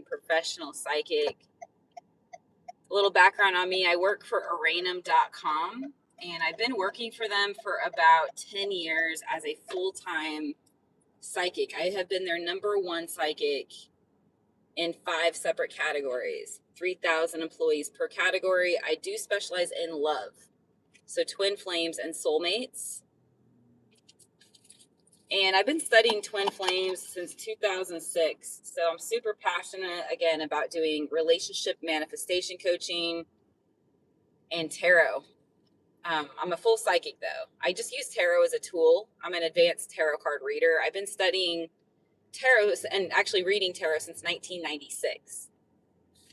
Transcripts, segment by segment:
professional psychic. A little background on me. I work for ORANUM'S, and I've been working for them for about 10 years as a full-time psychic. I have been their number one psychic in 5 separate categories, 3,000 employees per category. I do specialize in love, so twin flames and soulmates. And I've been studying twin flames since 2006. So I'm super passionate, again, about doing relationship manifestation coaching and tarot. I'm a full psychic, though. I just use tarot as a tool. I'm an advanced tarot card reader. I've been studying tarot and actually reading tarot since 1996.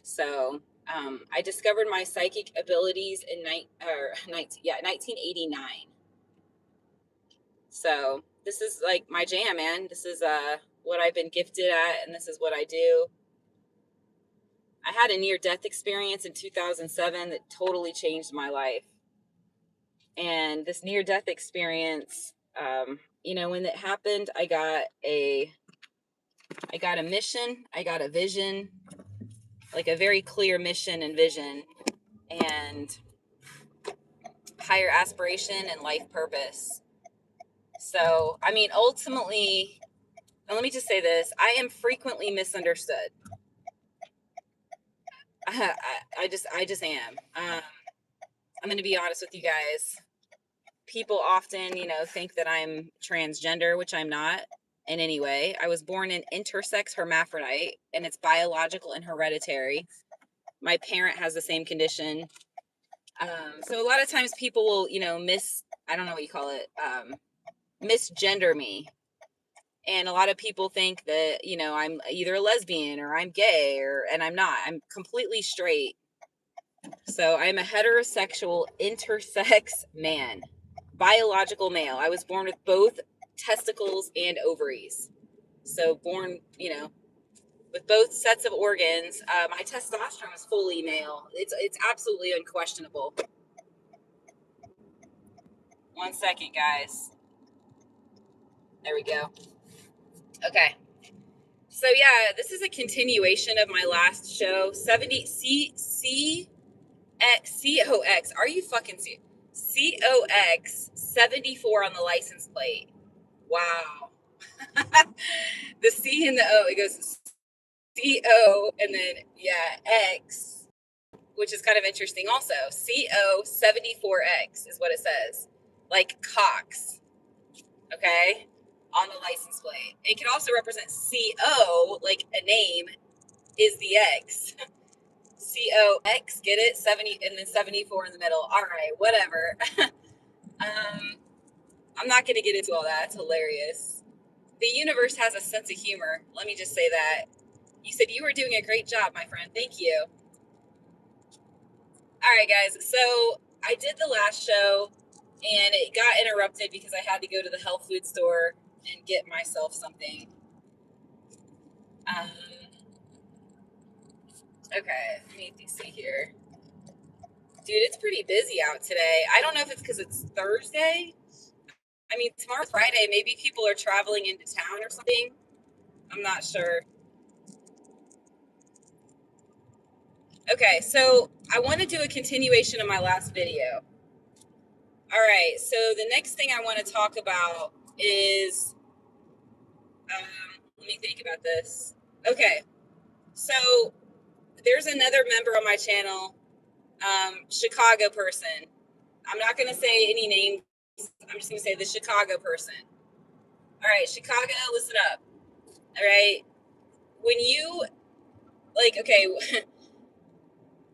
So I discovered my psychic abilities in 1989. So this is like my jam, man. This is what I've been gifted at, and this is what I do. I had a near-death experience in 2007 that totally changed my life. And this near-death experience, when it happened, I got a mission, I got a vision, like a very clear mission and vision, and higher aspiration and life purpose. So, ultimately, and let me just say this, I am frequently misunderstood. I just am. I'm going to be honest with you guys. People often, think that I'm transgender, which I'm not in any way. I was born an intersex hermaphrodite, and it's biological and hereditary. My parent has the same condition. So a lot of times people will, I don't know what you call it, misgender me. And a lot of people think that, I'm either a lesbian or I'm gay, and I'm not. I'm completely straight. So I'm a heterosexual intersex man, biological male. I was born with both testicles and ovaries. So born, with both sets of organs. My testosterone is fully male. It's absolutely unquestionable. 1 second, guys. There we go. Okay. So yeah, this is a continuation of my last show. COX. Are you fucking serious? COX 74 on the license plate. Wow. The C and the O, it goes CO and then X, which is kind of interesting also. CO 74X is what it says. Like Cox. Okay? On the license plate. It can also represent CO, like a name, is the X. COX, get it? 70 and then 74 in the middle. All right, whatever. I'm not going to get into all that. It's hilarious. The universe has a sense of humor. Let me just say that. You said you were doing a great job, my friend. Thank you. All right, guys. So I did the last show, and it got interrupted because I had to go to the health food store and get myself something. Okay, let me see here. Dude, it's pretty busy out today. I don't know if it's because it's Thursday. Tomorrow's Friday. Maybe people are traveling into town or something. I'm not sure. Okay, so I want to do a continuation of my last video. All right, so the next thing I want to talk about is, let me think about this. Okay, so there's another member on my channel, Chicago person. I'm not going to say any names. I'm just going to say the Chicago person. All right, Chicago, listen up. All right, when you,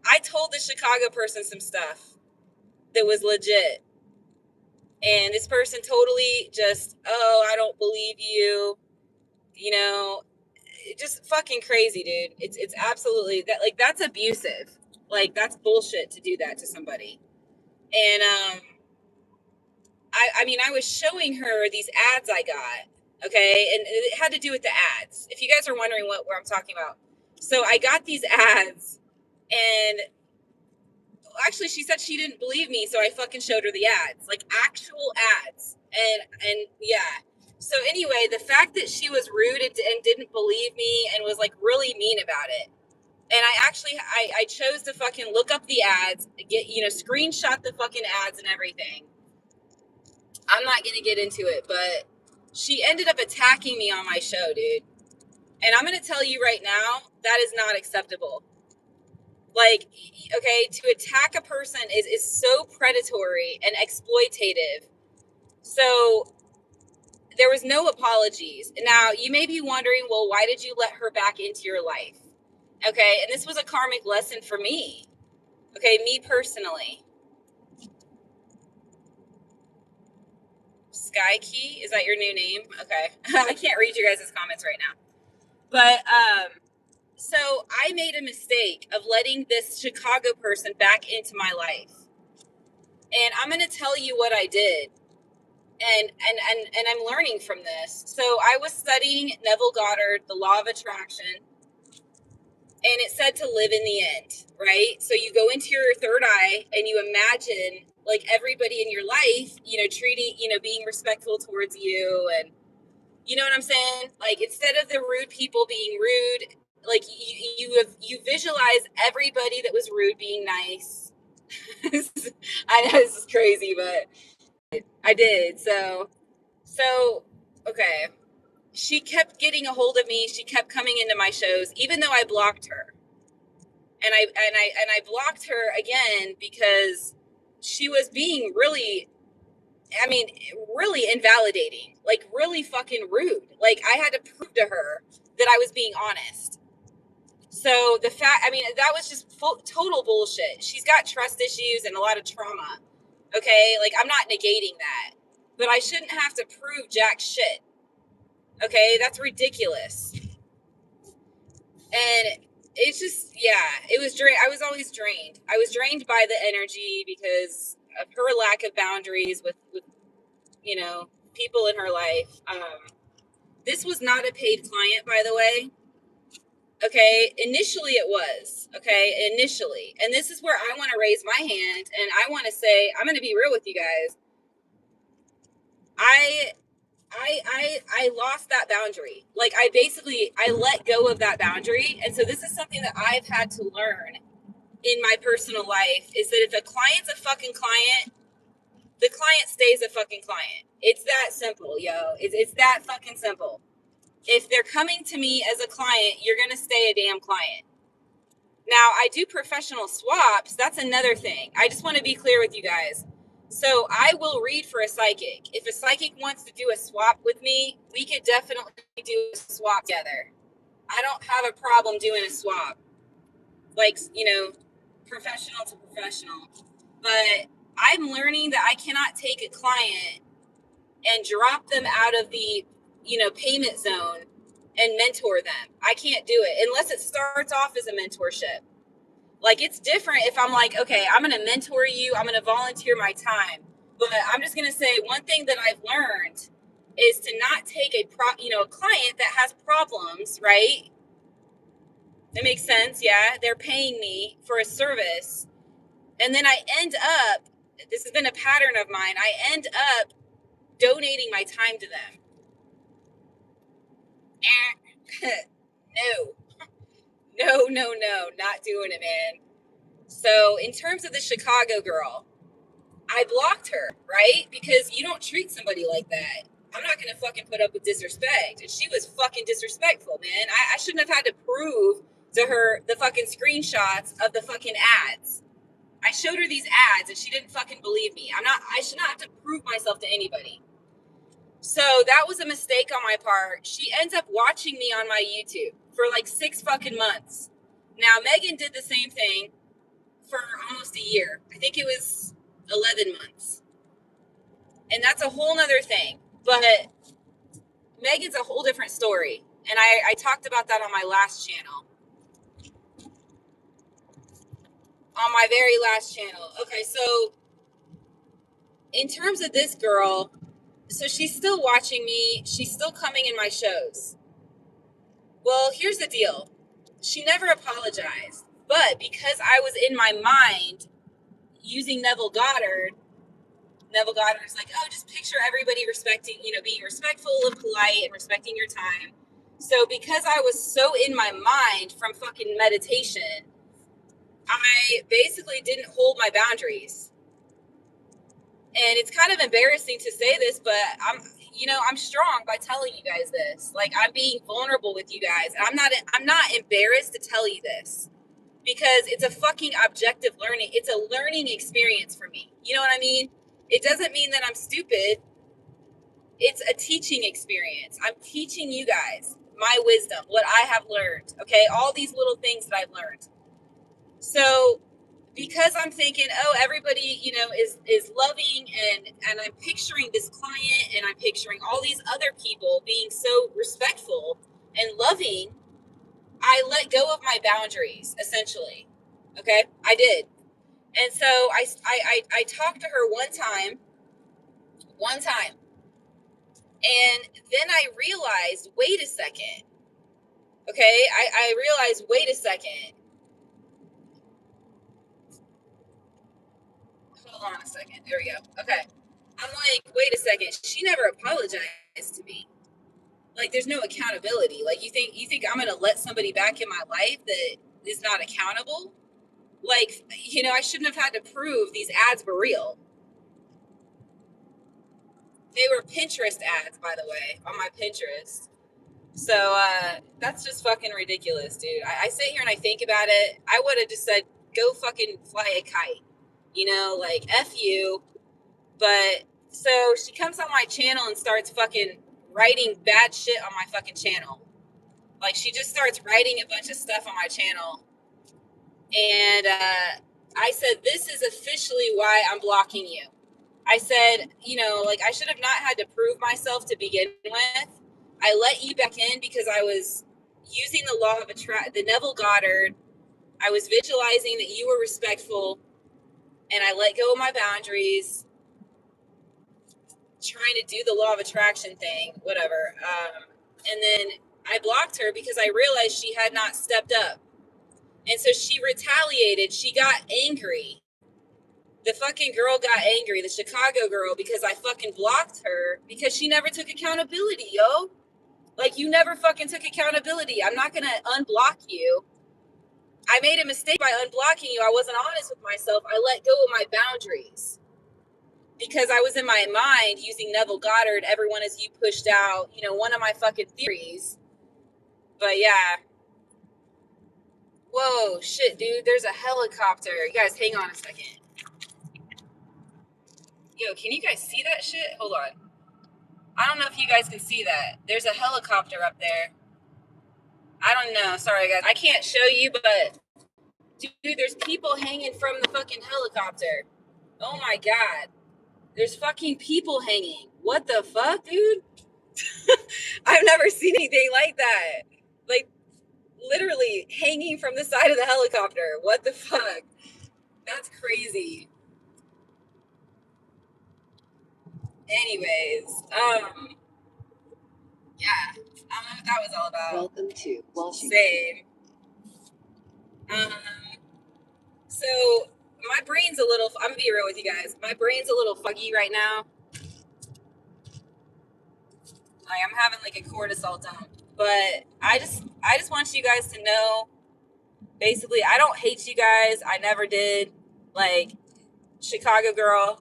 I told the Chicago person some stuff that was legit. And this person totally just, I don't believe you. Just fucking crazy, dude. It's absolutely that, that's abusive. That's bullshit to do that to somebody. And I was showing her these ads I got, okay? And it had to do with the ads. If you guys are wondering what I'm talking about. So I got these ads, and actually she said she didn't believe me, so I fucking showed her the ads, like actual ads. And yeah. So anyway, the fact that she was rude and didn't believe me and was like really mean about it. And I chose to fucking look up the ads, screenshot the fucking ads and everything. I'm not going to get into it, but she ended up attacking me on my show, dude. And I'm going to tell you right now, that is not acceptable. Like, okay, to attack a person is so predatory and exploitative. So there was no apologies. Now, you may be wondering, well, why did you let her back into your life? Okay, and this was a karmic lesson for me. Okay, me personally. Sky Key, is that your new name? Okay. I can't read your guys' comments right now. But so I made a mistake of letting this Chicago person back into my life. And I'm going to tell you what I did. And I'm learning from this. So I was studying Neville Goddard, The Law of Attraction, and it said to live in the end, right? So you go into your third eye and you imagine like everybody in your life, treating, being respectful towards you, and you know what I'm saying? Like, instead of the rude people being rude, like you visualize everybody that was rude being nice. I know this is crazy, but I did. So okay. She kept getting a hold of me. She kept coming into my shows, even though I blocked her. And I blocked her again because she was being really, really invalidating, like really fucking rude. Like, I had to prove to her that I was being honest. So that was just total bullshit. She's got trust issues and a lot of trauma. Okay. Like, I'm not negating that, but I shouldn't have to prove jack shit. Okay. That's ridiculous. And it's just, it was I was always drained. I was drained by the energy because of her lack of boundaries with people in her life. This was not a paid client, by the way. Okay. Initially it was. Okay. Initially. And this is where I want to raise my hand and I want to say, I'm going to be real with you guys. I lost that boundary. Like, I let go of that boundary. And so this is something that I've had to learn in my personal life, is that if a client's a fucking client, the client stays a fucking client. It's that simple, yo. It's that fucking simple. If they're coming to me as a client, you're going to stay a damn client. Now, I do professional swaps. That's another thing. I just want to be clear with you guys. So I will read for a psychic. If a psychic wants to do a swap with me, we could definitely do a swap together. I don't have a problem doing a swap. Like, professional to professional. But I'm learning that I cannot take a client and drop them out of the, payment zone and mentor them. I can't do it unless it starts off as a mentorship. Like, it's different if I'm like, okay, I'm going to mentor you. I'm going to volunteer my time. But I'm just going to say one thing that I've learned is to not take a client that has problems, right? That makes sense. Yeah. They're paying me for a service. And then I end up, this has been a pattern of mine, I end up donating my time to them. No, not doing it, man. So in terms of the Chicago girl, I blocked her, right? Because you don't treat somebody like that. I'm not going to fucking put up with disrespect. And she was fucking disrespectful, man. I shouldn't have had to prove to her the fucking screenshots of the fucking ads. I showed her these ads and she didn't fucking believe me. I should not have to prove myself to anybody. So that was a mistake on my part. She ends up watching me on my YouTube for like 6 fucking months. Now, Megan did the same thing for almost a year. I think it was 11 months. And that's a whole nother thing. But Megan's a whole different story. And I talked about that on my last channel. On my very last channel. Okay, so in terms of this girl, so she's still watching me. She's still coming in my shows. Well, here's the deal. She never apologized. But because I was in my mind using Neville Goddard, Neville Goddard's like, oh, just picture everybody respecting, you know, being respectful and polite and respecting your time. So because I was so in my mind from fucking meditation, I basically didn't hold my boundaries. And it's kind of embarrassing to say this, but I'm strong by telling you guys this. Like, I'm being vulnerable with you guys. I'm not embarrassed to tell you this because it's a fucking objective learning. It's a learning experience for me. You know what I mean? It doesn't mean that I'm stupid. It's a teaching experience. I'm teaching you guys my wisdom, what I have learned. Okay. All these little things that I've learned. So because I'm thinking, oh, everybody, you know, is loving and I'm picturing this client and I'm picturing all these other people being so respectful and loving, I let go of my boundaries, essentially. Okay, I did. And so I talked to her one time, and then I realized, wait a second. Okay, I realized, wait a second. Hold on a second. There we go. Okay. I'm like, wait a second. She never apologized to me. Like, there's no accountability. Like, you think I'm gonna let somebody back in my life that is not accountable? Like, you know, I shouldn't have had to prove these ads were real. They were Pinterest ads, by the way, on my Pinterest. So that's just fucking ridiculous, dude. I sit here and I think about it. I would have just said, go fucking fly a kite. You know, like, F you. But so she comes on my channel and starts fucking writing bad shit on my fucking channel. Like, she just starts writing a bunch of stuff on my channel. And I said, this is officially why I'm blocking you. I said, you know, like, I should have not had to prove myself to begin with. I let you back in because I was using the law of attraction, the Neville Goddard. I was visualizing that you were respectful, and I let go of my boundaries, trying to do the law of attraction thing, whatever. And then I blocked her because I realized she had not stepped up. And so she retaliated. She got angry. The fucking girl got angry, the Chicago girl, because I fucking blocked her because she never took accountability, yo. Like, you never fucking took accountability. I'm not going to unblock you. I made a mistake by unblocking you. I wasn't honest with myself. I let go of my boundaries because I was in my mind using Neville Goddard, everyone as you pushed out, you know, one of my fucking theories. But yeah. Whoa, shit, dude. There's a helicopter. You guys, hang on a second. Yo, can you guys see that shit? Hold on. I don't know if you guys can see that. There's a helicopter up there. I don't know. Sorry, guys. I can't show you, but dude, there's people hanging from the fucking helicopter. Oh my God. There's fucking people hanging. What the fuck, dude? I've never seen anything like that. Like, literally hanging from the side of the helicopter. What the fuck? That's crazy. Anyways, yeah, I don't know what that was all about. Welcome to Washington. Same. So my brain's a little, I'm gonna be real with you guys. My brain's a little foggy right now. Like, I'm having like a cortisol dump, but I just want you guys to know, basically, I don't hate you guys. I never did. Like, Chicago girl,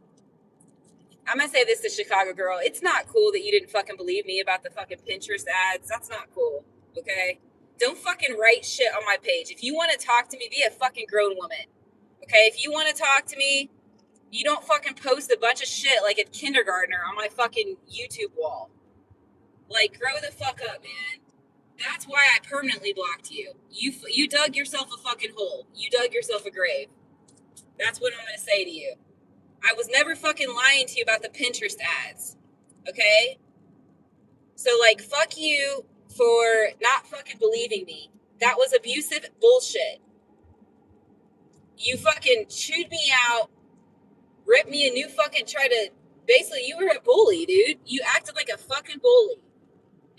I'm gonna say this to Chicago girl. It's not cool that you didn't fucking believe me about the fucking Pinterest ads. That's not cool. Okay? Don't fucking write shit on my page. If you want to talk to me, be a fucking grown woman. Okay? If you want to talk to me, you don't fucking post a bunch of shit like a kindergartner on my fucking YouTube wall. Like, grow the fuck up, man. That's why I permanently blocked you. You dug yourself a fucking hole. You dug yourself a grave. That's what I'm gonna say to you. I was never fucking lying to you about the Pinterest ads. Okay? So, like, fuck you for not fucking believing me. That was abusive bullshit. You fucking chewed me out, ripped me a new fucking, basically, you were a bully, dude. You acted like a fucking bully.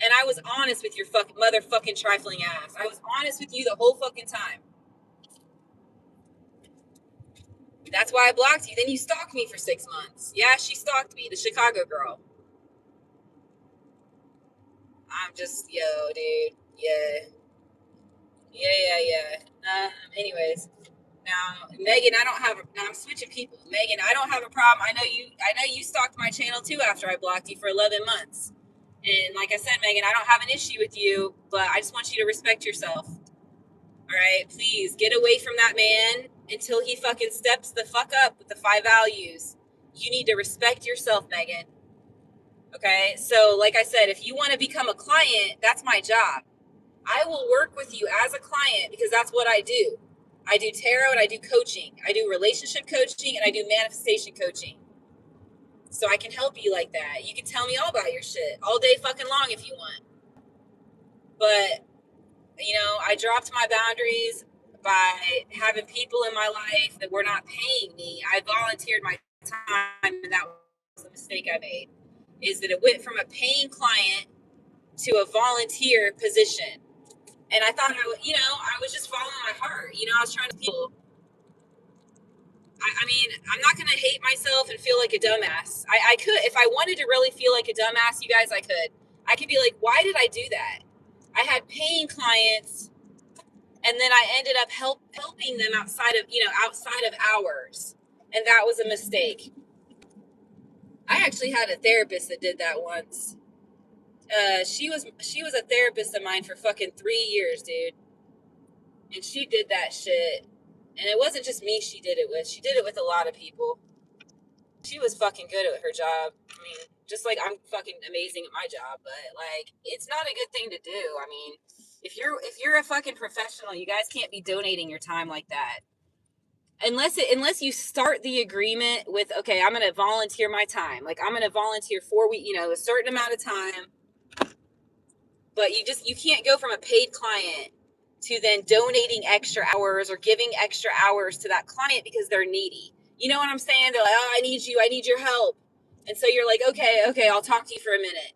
And I was honest with your fucking motherfucking trifling ass. I was honest with you the whole fucking time. That's why I blocked you. Then you stalked me for 6 months. Yeah, she stalked me, the Chicago girl. I'm just, yo, dude. Yeah. Anyways, now Megan, I don't have. Now I'm switching people. Megan, I don't have a problem. I know you stalked my channel too after I blocked you for 11 months. And like I said, Megan, I don't have an issue with you, but I just want you to respect yourself. All right, please get away from that man until he fucking steps the fuck up with the 5 values. You need to respect yourself, Megan. Okay, so like I said, if you want to become a client, that's my job. I will work with you as a client because that's what I do. I do tarot and I do coaching. I do relationship coaching and I do manifestation coaching. So I can help you like that. You can tell me all about your shit all day fucking long if you want. But, you know, I dropped my boundaries by having people in my life that were not paying me. I volunteered my time, and that was the mistake I made, is that it went from a paying client to a volunteer position. And I thought I was just following my heart. I was trying to feel. I mean, I'm not going to hate myself and feel like a dumbass. I could, if I wanted to really feel like a dumbass, you guys, I could. I could be like, why did I do that? I had paying clients, and then I ended up helping them outside of hours, and that was a mistake. I actually had a therapist that did that once. She was a therapist of mine for fucking 3 years, dude. And she did that shit. And it wasn't just me she did it with. She did it with a lot of people. She was fucking good at her job. I mean, just like I'm fucking amazing at my job, but like it's not a good thing to do. I mean, if you're a fucking professional, you guys can't be donating your time like that. Unless you start the agreement with, okay, I'm going to volunteer my time. Like I'm going to volunteer 4 weeks, a certain amount of time. But you can't go from a paid client to then donating extra hours or giving extra hours to that client because they're needy. You know what I'm saying? They're like, oh, I need your help. And so you're like, okay, I'll talk to you for a minute.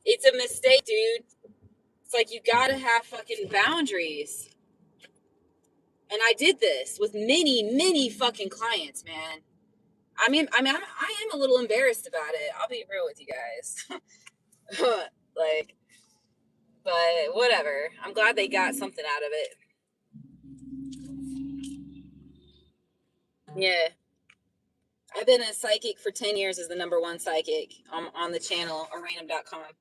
It's a mistake, dude. It's like, you gotta have fucking boundaries. And I did this with many, many fucking clients, man. I am a little embarrassed about it. I'll be real with you guys. Like, but whatever. I'm glad they got something out of it. Yeah. I've been a psychic for 10 years as the #1 psychic on the channel, ORANUM.com.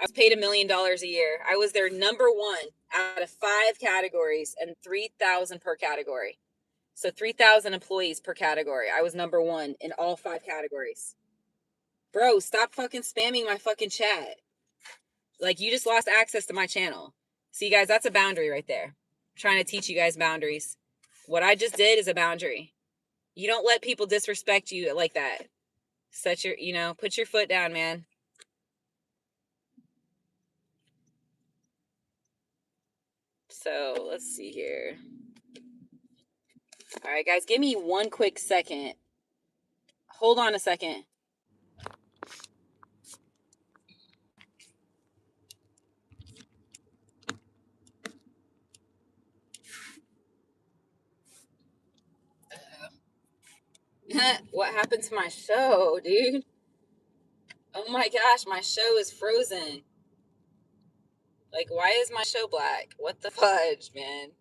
I was paid $1 million a year. I was their #1 out of 5 categories and 3,000 per category. So 3,000 employees per category. I was #1 in all 5 categories. Bro, stop fucking spamming my fucking chat. Like, you just lost access to my channel. See, guys, that's a boundary right there. I'm trying to teach you guys boundaries. What I just did is a boundary. You don't let people disrespect you like that. Put your foot down, man. So let's see here. All right, guys, give me one quick second. Hold on a second. What happened to my show, dude? Oh my gosh, my show is frozen. Like, why is my show black? What the fudge, man?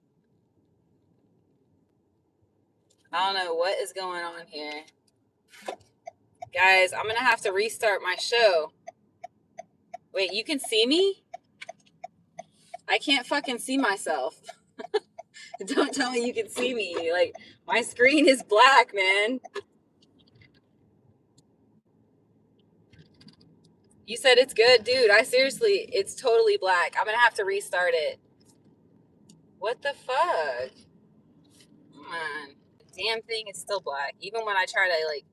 I don't know what is going on here. Guys, I'm going to have to restart my show. Wait, you can see me? I can't fucking see myself. Don't tell me you can see me. Like, my screen is black, man. You said it's good, dude. It's totally black. I'm going to have to restart it. What the fuck? Come on. The damn thing is still black. Even when I try to, like,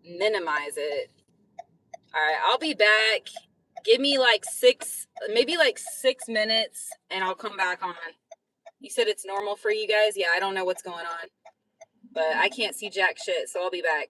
minimize it. All right, I'll be back. Give me like 6 minutes and I'll come back on. You said it's normal for you guys? Yeah, I don't know what's going on. But I can't see jack shit, so I'll be back.